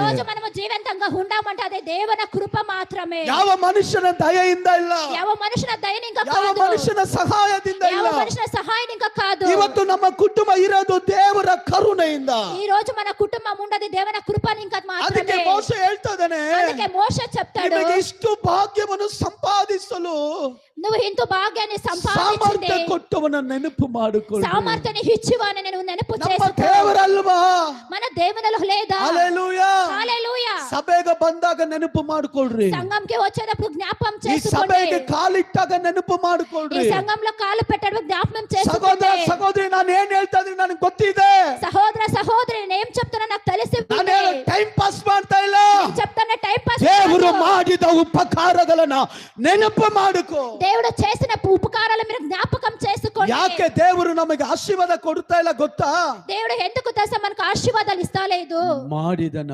రోజు మనము ಜೀವಂತಂగా ఉండామంటే అదే ದೇವರ ಕೃಪೆ ಮಾತ್ರమే. ಯಾವ ಮನುಷ್ಯನ ದಯೆಯಿಂದ ಇಲ್ಲ, ಯಾವ ಮನುಷ್ಯನ ದಯೆಯಿಂದ ಯಾವ ಕಾದು, ಮನುಷ್ಯನ ಸಹಾಯದಿಂದ ಯಾವ ಇಲ್ಲ. ಮನುಷ್ಯನ ಸಹಾಯದಿಂದ ಕಾದು. ಇವತ್ತು ನಮ್ಮ ಕುಟುಂಬ ಇರೋದು ದೇವರ ಕರುಣೆಯಿಂದ. ಈ రోజు మన కుటుంబం ఉండదు ದೇವರ ಕೃಪೆಯಿಂದ ಅದಕ್ಕೆ ಮಾತ್ರమే. ಮೋಶೆ ಹೇಳ್ತಾನೆ, ಅದಕ್ಕೆ ಮೋಶೆ చెప్తాడు, ನಿಮಗೆ ಇಷ್ಟು ಭಾಗ್ಯವನ್ನು ಸಂಪಾದಿಸಲು నువ్వు ఇంత భాగ్యాన్ని ಸಾಮರ್ಥ್ಯ ಸಂಪಾదించింది, ಕೊಟ್ಟವನ ನೆನಪು ಮಾಡಿಕೊಳ್ಳಿ. ಸಾಮರ್ಥ್ಯని ఇచ్చివాని నేను ನೆನಪು ನಮ್ಮ చేసుకో. ದೇವರಲ್ವಾ? మన దేవునిలో లేదా? ಹಲ್ಲೆಲೂಯಾ. హల్లెలూయా. ಸಭೆಗೆ ಬಂದಾಗ ನೆನಪು ಮಾಡಿಕೊಳ್ಳ್ರಿ. సంఘంకి వచ్చేటప్పుడు జ్ఞాపకం ಈ చేసుకోండి. ಸಭೆಗೆ ಕಾಲಿಟ್ಟಾಗ ನೆನಪು ఈ ಮಾಡಿಕೊಳ್ಳ್ರಿ. సంఘంలో కాలు పెట్టడం జ్ఞాపకం ಸಹೋದರ చేసుకోండి. ಸಹೋದರಿ, ನಾನು ಏನ್ ಹೇಳ್ತಾ ಇದ್ದೀನಿ ನನಗೆ ಗೊತ್ತಿದೆ. సహోదర సహోదరి నేను ఏం చెప్తున్నా నాకు తెలిసి ನಾನು ಟೈಮ್ ಪಾಸ್ ಮಾಡ್ತಾ ಇಲ್ಲ. చెప్తున్నా టైం పాస్ ದೇವರು కాదు. ಮಾಡಿದ ಉಪಕಾರಗಳನ್ನ ನೆನಪು ಮಾಡಿಕೋ. దేవుడు చేసిన ఉపకారాలు మీరు జ్ఞాపకం చేసుకోండి. ಯಾಕೆ ದೇವರು ನಮಗೆ ಆಶೀರ್ವಾದ ಕೊಡ್ತಾ ಇಲ್ಲ ಗೊತ್ತಾ? దేవుడు ఎందుకు తెలుసా మనకు ఆశీర్వాదాలు ఇస్తలేదు? ಮಾಡಿದನ